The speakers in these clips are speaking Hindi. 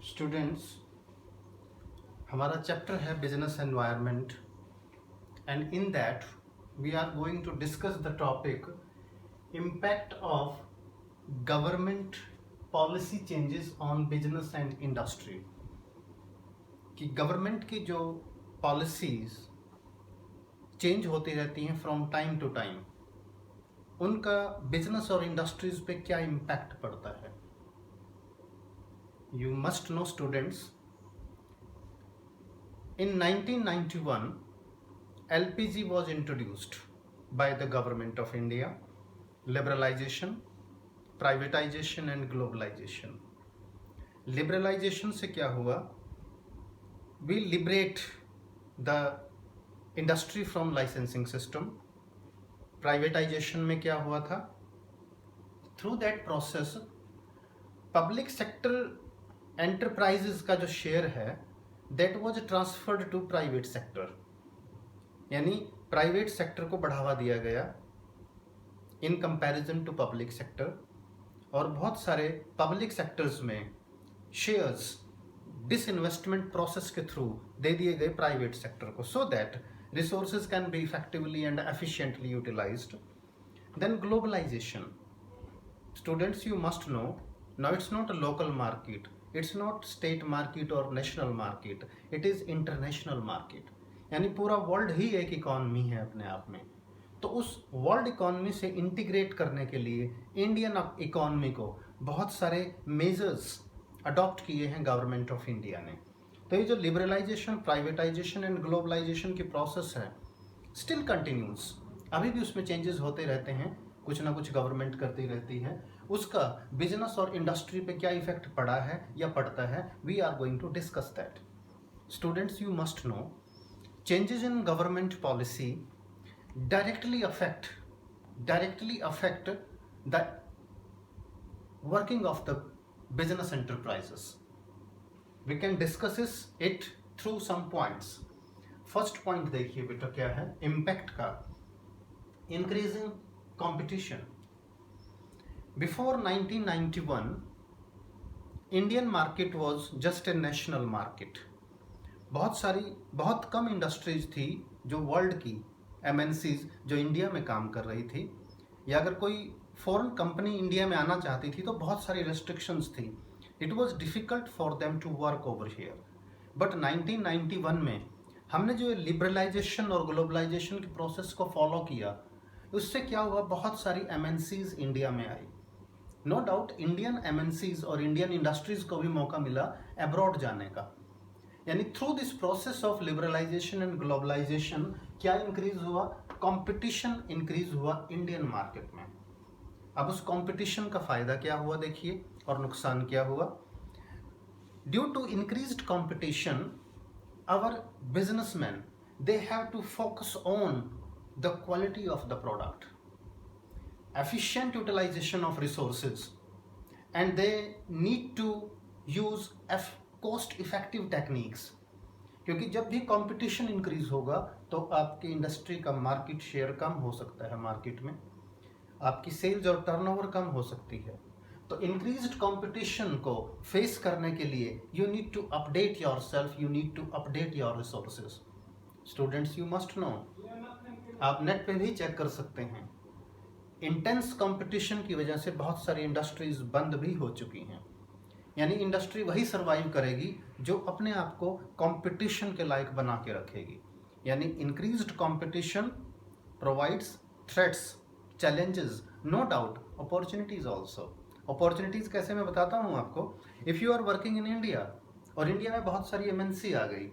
स्टूडेंट्स, हमारा चैप्टर है business environment and in that we are going to discuss the topic impact of government policy changes on business and industry. कि गवर्नमेंट की जो पॉलिसीज चेंज होती रहती हैं फ्रॉम टाइम टू टाइम, उनका बिजनेस और इंडस्ट्रीज पे क्या इम्पैक्ट पड़ता है। You must know, students, in 1991 LPG was introduced by the government of India. Liberalization, privatization and globalization. Liberalization से क्या हुआ? We liberate the industry from licensing system. Privatization में क्या हुआ था? Through that process public sector enterprises का जो शेयर है that was transferred to private sector, यानी प्राइवेट सेक्टर को बढ़ावा दिया गया in comparison to public sector. और बहुत सारे पब्लिक सेक्टर्स में शेयर्स डिसइन्वेस्टमेंट प्रोसेस के थ्रू दे दिए गए प्राइवेट सेक्टर को, so that resources can be effectively and efficiently utilised. Then globalisation, students you must know, now it's not a local market, it's not state market or national market, it is international market, यानी पूरा वर्ल्ड ही एक इकॉनमी है अपने आप में। तो उस वर्ल्ड इकॉनमी से इंटीग्रेट करने के लिए इंडियन इकॉनमी को बहुत सारे मेजर्स अडॉप्ट किए हैं गवर्नमेंट ऑफ इंडिया ने। तो ये जो लिबरलाइजेशन, प्राइवेटाइजेशन एंड ग्लोबलाइजेशन की प्रोसेस है स्टिल कंटिन्यूस, अभी भी उसमें चेंजेस होते रहते हैं, कुछ ना कुछ गवर्नमेंट करती रहती है। उसका बिजनेस और इंडस्ट्री पे क्या इफेक्ट पड़ा है या पड़ता है, we are going to discuss that. Students, you must know, changes in government policy directly affect the working of the business enterprises. We can discuss it through some points. First point देखिए बेटा, क्या है इम्पैक्ट का, increasing competition. Before 1991, Indian market was just a national market. बहुत कम इंडस्ट्रीज थी जो वर्ल्ड की MNCs जो इंडिया में काम कर रही थी, या अगर कोई फॉरेन कंपनी इंडिया में आना चाहती थी तो बहुत सारी रेस्ट्रिक्शंस थी। It was difficult for them to work over here. But 1991 में हमने जो लिबरलाइजेशन और ग्लोबलाइजेशन की प्रोसेस को फॉलो किया, उससे क्या हुआ, बहुत सारी MNCs इंडिया में आई। नो डाउट इंडियन MNCs और इंडियन इंडस्ट्रीज को भी मौका मिला अब्रॉड जाने का। यानी through this process of liberalisation and globalisation क्या इंक्रीज हुआ, कंपटीशन इंक्रीज हुआ इंडियन मार्केट में। अब उस कंपटीशन का फायदा क्या हुआ देखिए, और नुकसान क्या हुआ। Due to increased competition, our businessman they have to focus on the quality of the product, efficient utilization of resources, and they need to use cost effective techniques। क्योंकि जब भी कंपटीशन इंक्रीज होगा तो आपकी इंडस्ट्री का मार्केट शेयर कम हो सकता है, मार्केट में आपकी सेल्स और टर्नओवर कम हो सकती है। तो इंक्रीज्ड कंपटीशन को फेस करने के लिए you need to update yourself, you need to update your resources. Students, you must know, आप नेट पे भी चेक कर सकते हैं, इंटेंस कंपटीशन की वजह से बहुत सारी इंडस्ट्रीज बंद भी हो चुकी हैं। यानी इंडस्ट्री वही सरवाइव करेगी जो अपने आप को कंपटीशन के लायक बना के रखेगी। यानी increased competition provides threats, challenges, no doubt opportunities also. Opportunities कैसे, मैं बताता हूँ आपको। If you are working in India और इंडिया में बहुत सारी MNC आ गई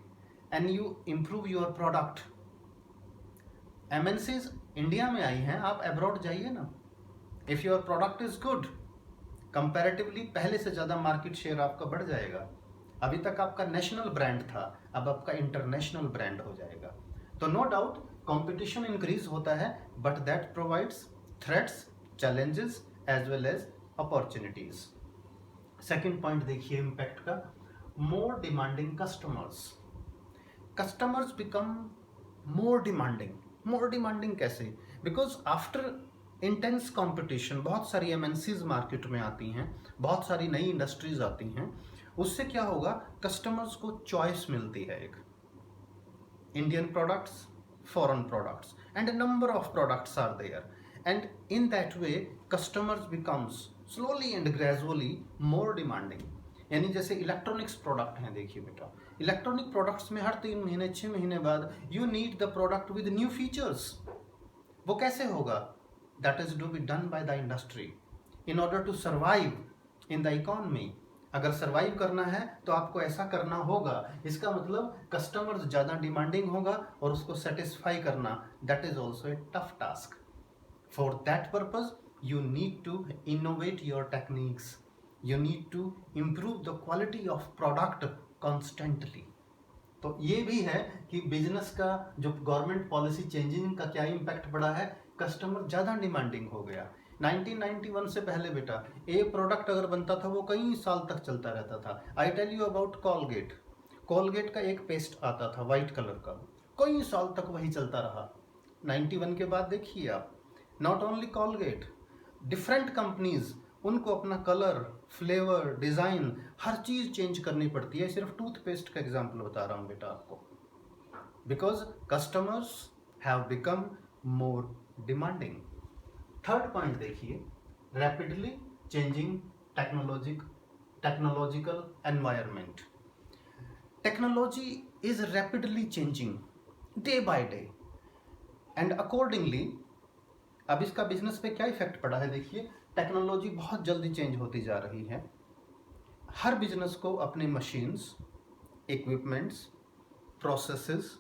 and you improve your product, MNCs India में आई हैं, आप अब्रॉड जाइए ना। If your product is good, comparatively पहले से ज़्यादा मार्केट शेयर आपका बढ़ जाएगा। अभी तक आपका नेशनल ब्रांड था, अब आपका इंटरनेशनल ब्रांड हो जाएगा। तो नो डाउट कंपटीशन इंक्रीज होता है, but that provides threats, challenges as well as opportunities. Second point देखिए इम्पैक्ट का, more demanding customers. Customers become more demanding. More demanding कैसे, बिकॉज आफ्टर इंटेंस कंपटीशन, बहुत सारी एमएनसीज मार्केट में आती हैं, बहुत सारी नई इंडस्ट्रीज आती हैं, उससे क्या होगा, कस्टमर्स को चॉइस मिलती है, एक Indian products, foreign products, and a number of products are there, and in that way customers becomes slowly and gradually more demanding. यानी जैसे इलेक्ट्रॉनिक्स प्रोडक्ट हैं, देखिए बेटा, इलेक्ट्रॉनिक प्रोडक्ट्स में हर 3 महीने 6 महीने बाद you need the product with new features. वो कैसे होगा? That is to be done by the industry in order to survive in the economy. अगर सर्वाइव करना है तो आपको ऐसा करना होगा. इसका मतलब कस्टमर्स ज़्यादा डिमांडिंग होगा और उसको सेटिस्फाई करना, that is also a tough task. For that purpose you need to innovate your techniques, you need to improve the quality of product constantly. तो ये भी है कि बिजनेस का जो गवर्नमेंट पॉलिसी चेंजिंग का क्या इम्पैक्ट पड़ा है, कस्टमर ज़्यादा डिमांडिंग हो गया. 1991 से पहले बेटा एक प्रोडक्ट अगर बनता था वो कई साल तक चलता रहता था. I tell you about Colgate. Colgate का एक पेस्ट आता था वाइट कलर का, कई साल तक वही चलता रहा. 91 के बाद देखिए आप, not only Colgate, different companies, उनको अपना कलर, फ्लेवर, डिज़ाइन, हर चीज़ चेंज करनी पड़ती है. सिर्फ टूथपेस्ट का एग्जाम्पल बता रहा हूँ बेटा आपको, because customers have become more demanding. Third point देखिए, rapidly changing technological environment. Technology is rapidly changing day by day and accordingly. अब इसका बिजनेस पे क्या इफेक्ट पड़ा है? देखिए, टेक्नोलॉजी बहुत जल्दी चेंज होती जा रही है. हर बिजनेस को अपने मशीन्स, इक्विपमेंट्स, प्रोसेसेस,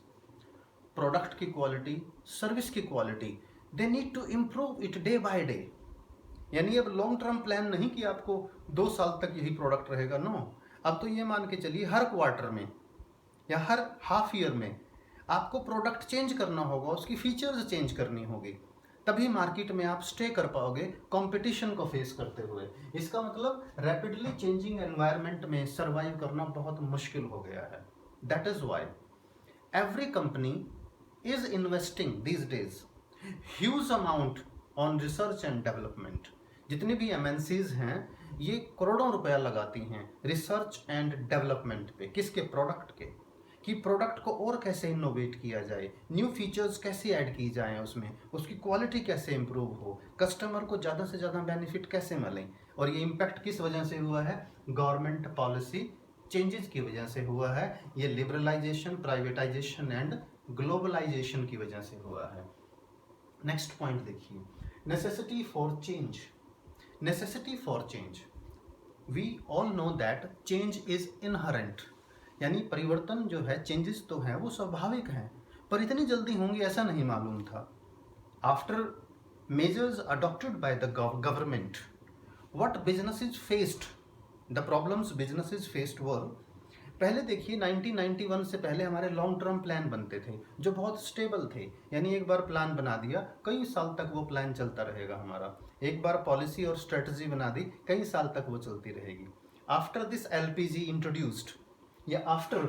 प्रोडक्ट की क्वालिटी, सर्विस की quality, they need to improve it day by day. यानी अब लॉन्ग टर्म प्लान नहीं कि आपको 2 साल तक यही प्रोडक्ट रहेगा, नो. अब तो ये मान के चलिए हर क्वार्टर में या हर हाफ ईयर में आपको प्रोडक्ट चेंज करना होगा, उसकी फीचर्स चेंज करनी होगी, तभी मार्केट में आप स्टे कर पाओगे कंपटीशन को फेस करते हुए. इसका मतलब रैपिडली चेंजिंग एनवायरनमेंट में सर्वाइव करना बहुत मुश्किल हो गया है. That is why every company is investing these days huge amount on research and development. जितनी भी एमएनसीज हैं ये करोड़ों रुपया लगाती हैं रिसर्च एंड डेवलपमेंट पे. किसके? प्रोडक्ट के. कि प्रोडक्ट को और कैसे इनोवेट किया जाए, न्यू फीचर्स कैसे ऐड की जाएं उसमें, उसकी क्वालिटी कैसे इंप्रूव हो, कस्टमर को ज़्यादा से ज़्यादा बेनिफिट कैसे मिलें. और ये इम्पैक्ट किस वजह से हुआ है? गवर्नमेंट पॉलिसी चेंजेस की वजह से हुआ है. ये लिबरलाइजेशन, प्राइवेटाइजेशन एंड ग्लोबलाइजेशन की वजह से हुआ है. नेक्स्ट पॉइंट देखिए, necessity for change. Necessity for change, we all know that change is inherent. यानी परिवर्तन जो है, चेंजेस तो हैं वो स्वाभाविक हैं, पर इतनी जल्दी होंगी ऐसा नहीं मालूम था. After measures adopted by the government, what businesses faced, the problems businesses faced were. पहले देखिए 1991 से पहले हमारे लॉन्ग टर्म प्लान बनते थे जो बहुत स्टेबल थे. यानी एक बार प्लान बना दिया, कई साल तक वो प्लान चलता रहेगा हमारा. एक बार पॉलिसी और स्ट्रेटजी बना दी, कई साल तक वो चलती रहेगी. आफ्टर दिस एलपीजी इंट्रोड्यूस्ड या after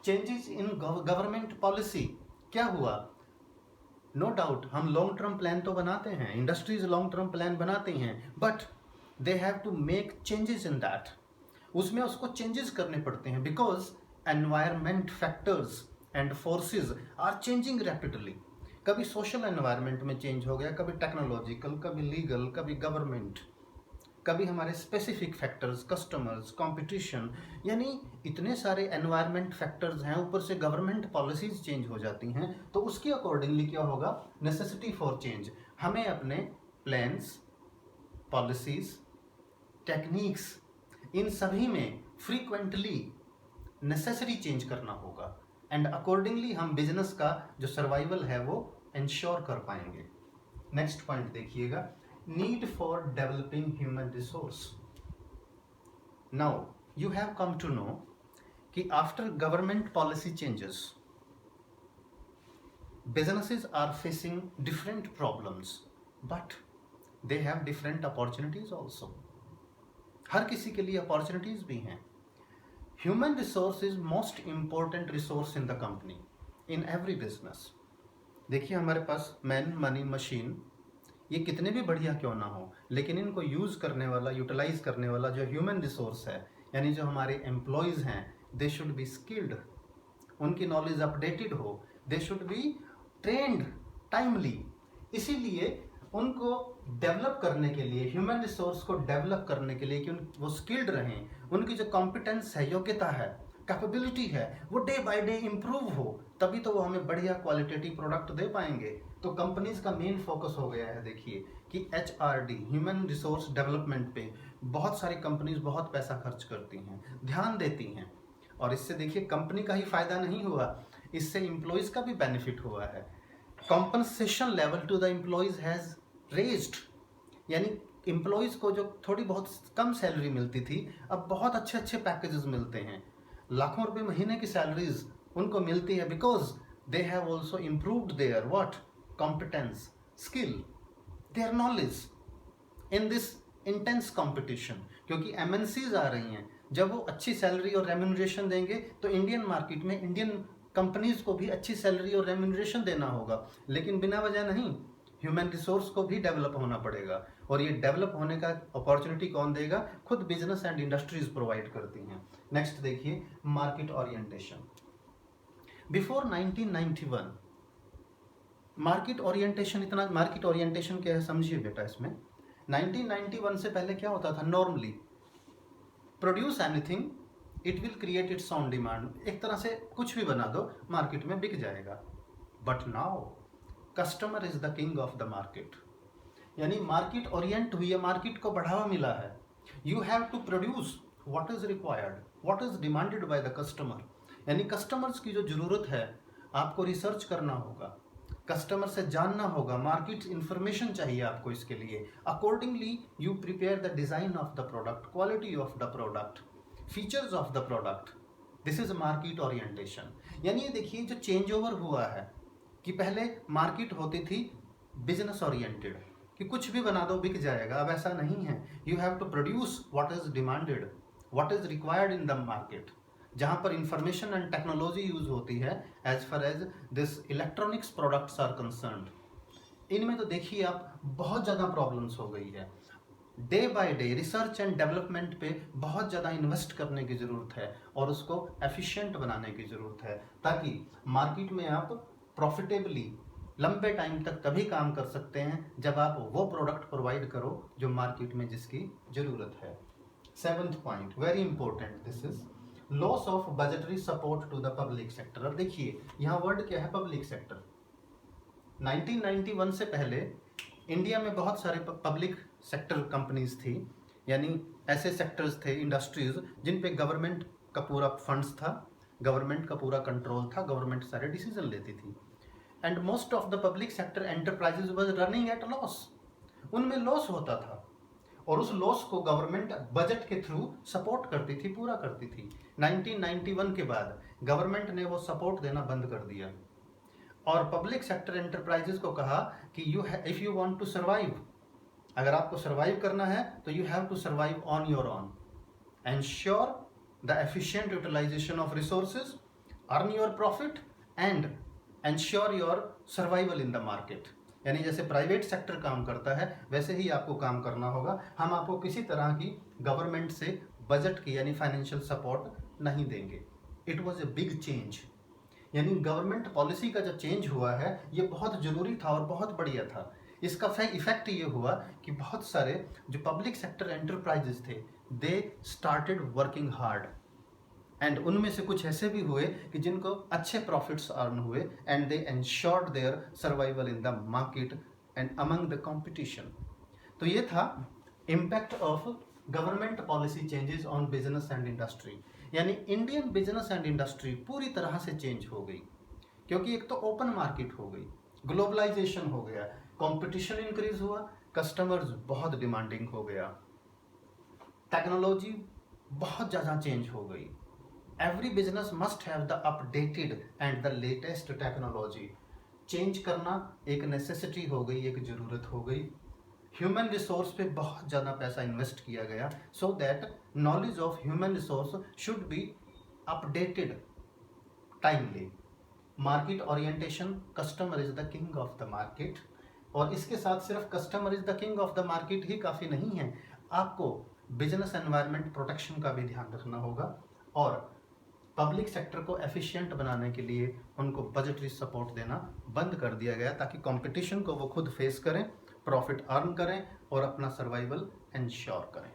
changes in government policy, क्या हुआ? नो डाउट हम लॉन्ग टर्म प्लान तो बनाते हैं, इंडस्ट्रीज लॉन्ग टर्म प्लान बनाते हैं, but they have to make changes in that. उसमें उसको चेंजेस करने पड़ते हैं because environment factors and forces are changing rapidly. कभी सोशल एनवायरनमेंट में चेंज हो गया, कभी टेक्नोलॉजिकल, कभी लीगल, कभी गवर्नमेंट, कभी हमारे स्पेसिफिक फैक्टर्स, कस्टमर्स, कंपटीशन. यानी इतने सारे एनवायरनमेंट फैक्टर्स हैं, ऊपर से गवर्नमेंट पॉलिसीज चेंज हो जाती हैं. तो उसके अकॉर्डिंगली क्या होगा? Necessity for change. हमें अपने प्लान्स, पॉलिसीज, टेक्निक्स, इन सभी में फ्रीक्वेंटली नेसेसरी चेंज करना होगा एंड अकॉर्डिंगली हम बिजनेस का जो सर्वाइवल है वो इंश्योर कर पाएंगे. नेक्स्ट पॉइंट देखिएगा, need for developing human resource. Now you have come to know कि after government policy changes businesses are facing different problems but they have different opportunities also. हर किसी के लिए अपॉर्चुनिटीज भी हैं. Human resource is most important resource in the company, in every business. देखिए हमारे पास मैन, मनी, मशीन, ये कितने भी बढ़िया क्यों ना हो, लेकिन इनको यूज़ करने वाला, यूटिलाइज करने वाला जो ह्यूमन रिसोर्स है, यानी जो हमारे एम्प्लॉयज़ हैं, दे शुड बी स्किल्ड, उनकी नॉलेज अपडेटेड हो, they should be trend timely. इसीलिए उनको डेवलप करने के लिए, ह्यूमन रिसोर्स को डेवलप करने के लिए कि वो स्किल्ड रहें, उनकी जो कॉम्पिटेंस है, योग्यता है, कैपेबिलिटी है, वो डे बाय डे इम्प्रूव हो, तभी तो वो हमें बढ़िया क्वालिटेटिव प्रोडक्ट दे पाएंगे। तो कंपनीज का मेन फोकस हो गया है, देखिए कि HRD, ह्यूमन रिसोर्स डेवलपमेंट पे बहुत सारी कंपनीज बहुत पैसा खर्च करती हैं, ध्यान देती हैं, और इससे देखिए कंपनी का ही फायदा नहीं हुआ, इससे एम्प्लॉयज़ का भी बेनिफिट हुआ है। Compensation level to the employees has raised, यानी एम्प्लॉयज़ को जो थोड़ी बहुत कम सैलरी मिलती थी, अब बहुत अच्छे अच्छे पैकेजेस मिलते हैं, लाखों रुपए महीने की सैलरीज उनको मिलती है, because they have also improved their what competence, skill, their knowledge in this intense competition. क्योंकि MNCs आ रही हैं, जब वो अच्छी सैलरी और रेम्यूनरेशन देंगे तो इंडियन मार्केट में इंडियन कंपनीज को भी अच्छी सैलरी और रेम्यूनरेशन देना होगा, लेकिन बिना वजह नहीं, ह्यूमन रिसोर्स को भी डेवलप होना पड़ेगा, और ये डेवलप होने का अपॉर्चुनिटी कौन देगा? खुद बिजनेस एंड इंडस्ट्रीज प्रोवाइड करती हैं। नेक्स्ट देखिए, market orientation. Before 1991 market orientation, इतना मार्केट ओरिएंटेशन क्या है समझिए बेटा। इसमें 1991 से पहले क्या होता था? Normally produce anything, it will create it's on demand, एक तरह से कुछ भी बना दो मार्केट में बिक जाएगा। But now customer is the king of the market, यानी मार्केट ओरिएंट हुई है, मार्केट को बढ़ावा मिला है। You have to produce what is required, what is demanded by the customer, यानी कस्टमर्स की जो जरूरत है आपको रिसर्च करना होगा, कस्टमर से जानना होगा, मार्केट इंफॉर्मेशन चाहिए आपको, इसके लिए accordingly you prepare the design of the product, quality of the product, features of the product. This is market orientation. यानी ये देखिए जो चेंज ओवर हुआ है कि पहले मार्केट होती थी बिजनेस ओरिएंटेड, कि कुछ भी बना दो बिक जाएगा, अब ऐसा नहीं है। You have to produce what is demanded, what is required in the market, जहाँ पर इंफॉर्मेशन एंड टेक्नोलॉजी यूज होती है as far as this electronics products are concerned. इनमें तो देखिए आप बहुत ज़्यादा प्रॉब्लम्स हो गई है, day by day research and development पे बहुत ज़्यादा इन्वेस्ट करने की ज़रूरत है, और उसको एफिशिएंट बनाने की ज़रूरत है, ताकि मार्केट में आप प्रॉफिटेबली लंबे टाइम तक तभी काम कर सकते हैं जब आप वो प्रोडक्ट प्रोवाइड करो जो मार्केट में जिसकी ज़रूरत है। 7th point, very important, this is loss of budgetary support to the public sector. अब देखिए यहाँ वर्ड क्या है? Public sector. 1991 से पहले इंडिया में बहुत सारे पब्लिक सेक्टर कंपनीज थी, यानी ऐसे सेक्टर्स थे, इंडस्ट्रीज जिन पे गवर्नमेंट का पूरा फंड्स था, गवर्नमेंट का पूरा कंट्रोल था, गवर्नमेंट सारे डिसीजन लेती थी, and most of the public sector enterprises was running at loss, उनमें लॉस होता था, और उस लॉस को गवर्नमेंट बजट के थ्रू सपोर्ट करती थी, पूरा करती थी। 1991 के बाद गवर्नमेंट ने वो सपोर्ट देना बंद कर दिया, और पब्लिक सेक्टर एंटरप्राइजेज को कहा कि if you want to survive, अगर आपको सर्वाइव करना है तो you have to survive on your own, ensure the efficient utilization of resources, earn your profit and ensure your survival in the market. यानी जैसे प्राइवेट सेक्टर काम करता है वैसे ही आपको काम करना होगा, हम आपको किसी तरह की गवर्नमेंट से बजट की यानी फाइनेंशियल सपोर्ट नहीं देंगे। It was a big change, यानी गवर्नमेंट पॉलिसी का जो चेंज हुआ है ये बहुत ज़रूरी था और बहुत बढ़िया था। इसका इफेक्ट ये हुआ कि बहुत सारे जो पब्लिक सेक्टर एंटरप्राइजेस थे they started working hard, and उनमें से कुछ ऐसे भी हुए कि जिनको अच्छे प्रॉफिट्स अर्न हुए, and they ensured their survival in the market and among the competition. तो ये था impact of government policy changes on business and industry, यानी इंडियन बिजनेस एंड इंडस्ट्री पूरी तरह से चेंज हो गई, क्योंकि एक तो ओपन मार्केट हो गई, ग्लोबलाइजेशन हो गया, कंपटीशन इंक्रीज हुआ, कस्टमर्स बहुत डिमांडिंग हो गया, टेक्नोलॉजी बहुत ज़्यादा चेंज हो गई। Every business must have the updated and the latest technology. Change करना एक नेसेसिटी हो गई, एक ज़रूरत हो गई। ह्यूमन रिसोर्स पे बहुत ज़्यादा पैसा इन्वेस्ट किया गया, so that knowledge of human resource should be updated timely. Market orientation, customer is the king of the market, और इसके साथ सिर्फ customer is the king of the market ही काफ़ी नहीं है, आपको बिजनेस एनवायरनमेंट प्रोटेक्शन का भी ध्यान रखना होगा और पब्लिक सेक्टर को एफिशिएंट बनाने के लिए उनको बजटरी सपोर्ट देना बंद कर दिया गया ताकि कंपटीशन को वो खुद फेस करें, प्रॉफिट अर्न करें और अपना सर्वाइवल इंश्योर करें।